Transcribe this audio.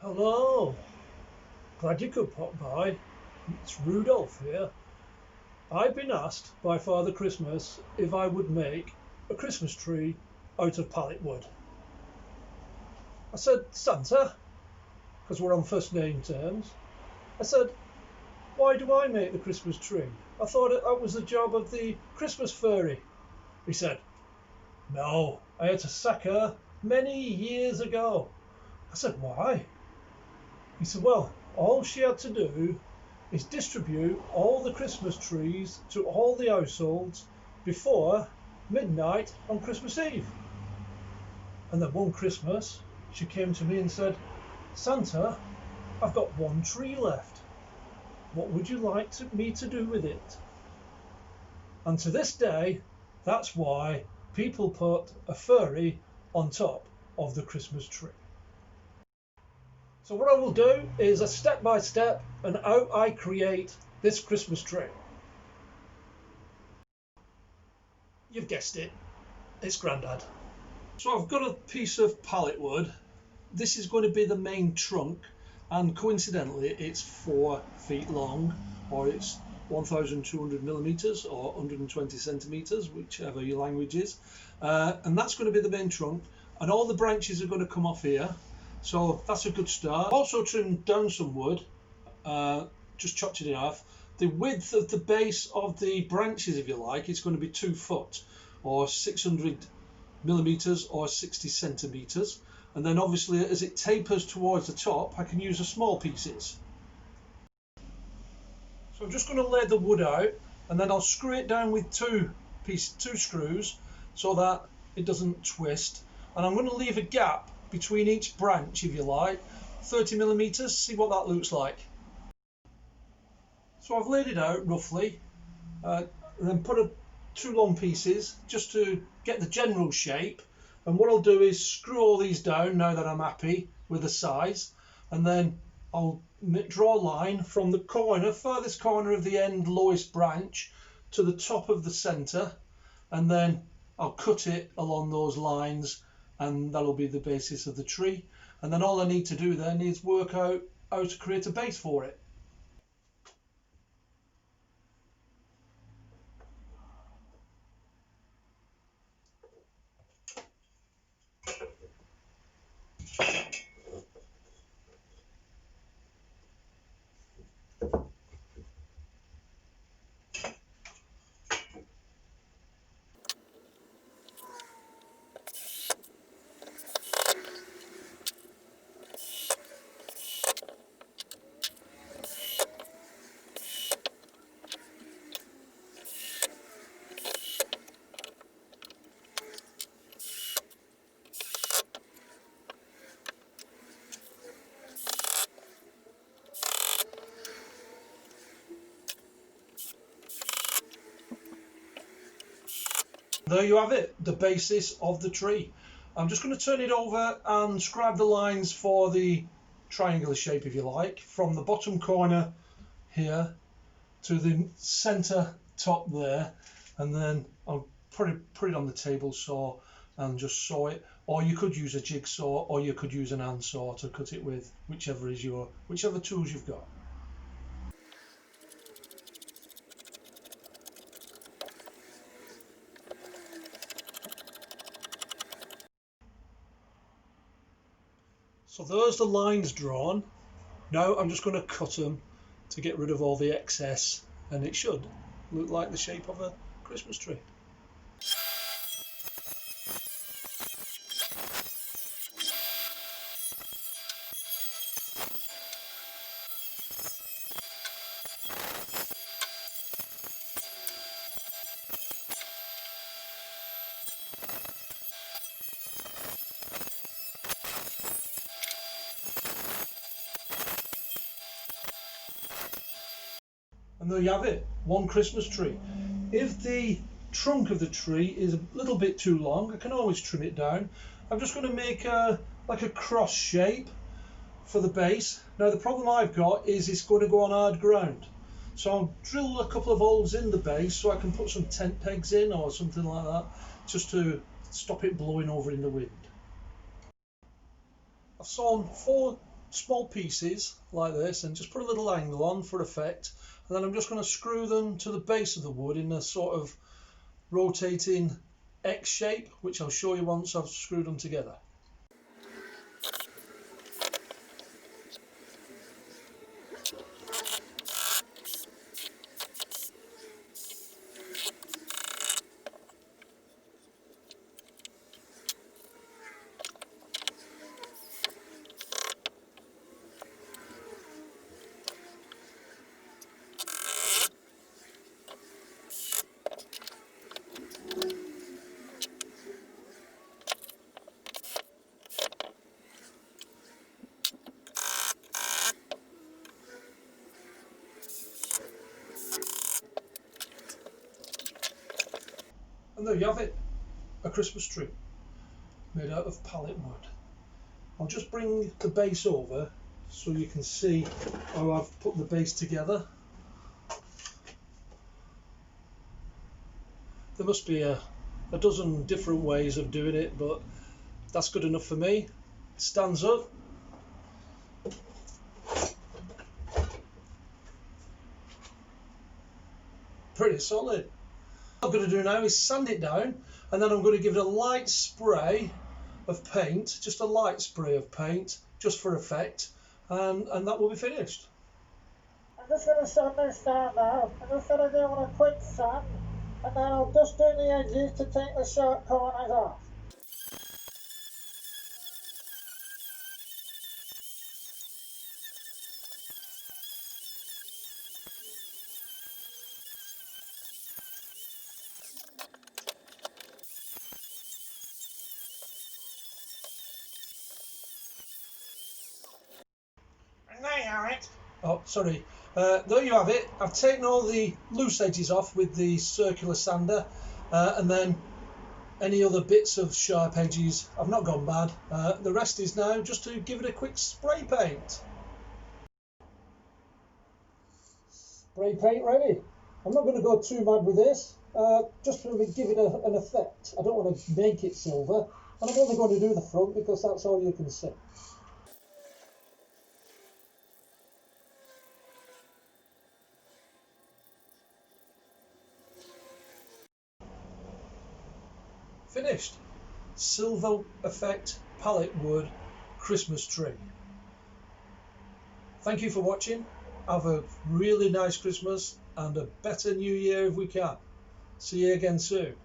Hello, glad you could pop by. It's Rudolph here. I've been asked by Father Christmas if I would make a Christmas tree out of pallet wood. I said, Santa, because we're on first name terms. I said, why do I make the Christmas tree? I thought that was the job of the Christmas fairy. He said, no, I had to sack her many years ago. I said, why? He said, well, all she had to do is distribute all the Christmas trees to all the households before midnight on Christmas Eve. And then one Christmas, she came to me and said, Santa, I've got one tree left. What would you like me to do with it? And to this day, that's why people put a fairy on top of the Christmas tree. So what I will do is a step by step and how I create this Christmas tree. You've guessed it, it's Grandad. So I've got a piece of pallet wood. This is going to be the main trunk, and coincidentally it's 4 feet long, or it's 1,200 millimeters or 120 centimeters, whichever your language is. And that's going to be the main trunk, and all the branches are going to come off here. So that's a good start. I've also trimmed down some wood, just chopped it in half. The width of the base of the branches, if you like, is going to be 2 foot or 600 millimeters or 60 centimeters. And then obviously as it tapers towards the top, I can use the small pieces. So I'm just going to lay the wood out, and then I'll screw it down with two screws so that it doesn't twist. And I'm going to leave a gap between each branch, if you like, 30 millimeters, see what that looks like. So I've laid it out roughly, and then put 2 long pieces just to get the general shape. And what I'll do is screw all these down now that I'm happy with the size, and then I'll draw a line from the corner, furthest corner of the end lowest branch to the top of the center, and then I'll cut it along those lines, and that'll be the basis of the tree. And then all I need to do then is work out how to create a base for it. There you have it, the basis of the tree. I'm just going to turn it over and scribe the lines for the triangular shape, if you like, from the bottom corner here to the center top there, and then I'll put it on the table saw and just saw it. Or you could use a jigsaw, or you could use an handsaw to cut it with, whichever tools you've got. So there's the lines drawn. Now I'm just going to cut them to get rid of all the excess, and it should look like the shape of a Christmas tree. And there you have it, one Christmas tree. If the trunk of the tree is a little bit too long, I can always trim it down. I'm just going to make like a cross shape for the base. Now the problem I've got is it's going to go on hard ground. So I'll drill a couple of holes in the base so I can put some tent pegs in or something like that, just to stop it blowing over in the wind. I've sawn 4 small pieces like this and just put a little angle on for effect, and then I'm just going to screw them to the base of the wood in a sort of rotating X shape, which I'll show you once I've screwed them together. And there you have it, a Christmas tree made out of pallet wood. I'll just bring the base over so you can see how I've put the base together. There must be a dozen different ways of doing it, but that's good enough for me. It stands up. Pretty solid. What I'm going to do now is sand it down, and then I'm going to give it a light spray of paint, just a light spray of paint, just for effect, and that will be finished. I'm just going to sand this down now. I'm just going to do it on a quick sand, and then I'll dust in the edges to take the sharp corners off. And there you have it. Oh, sorry. There you have it. I've taken all the loose edges off with the circular sander, and then any other bits of sharp edges I've not gone bad. The rest is now just to give it a quick spray paint. Spray paint ready. I'm not going to go too mad with this, just to give it an effect. I don't want to make it silver, and I'm only going to do the front because that's all you can see. Finished. Silver effect pallet wood Christmas tree. Thank you for watching. Have a really nice Christmas and a better New Year if we can. See you again soon.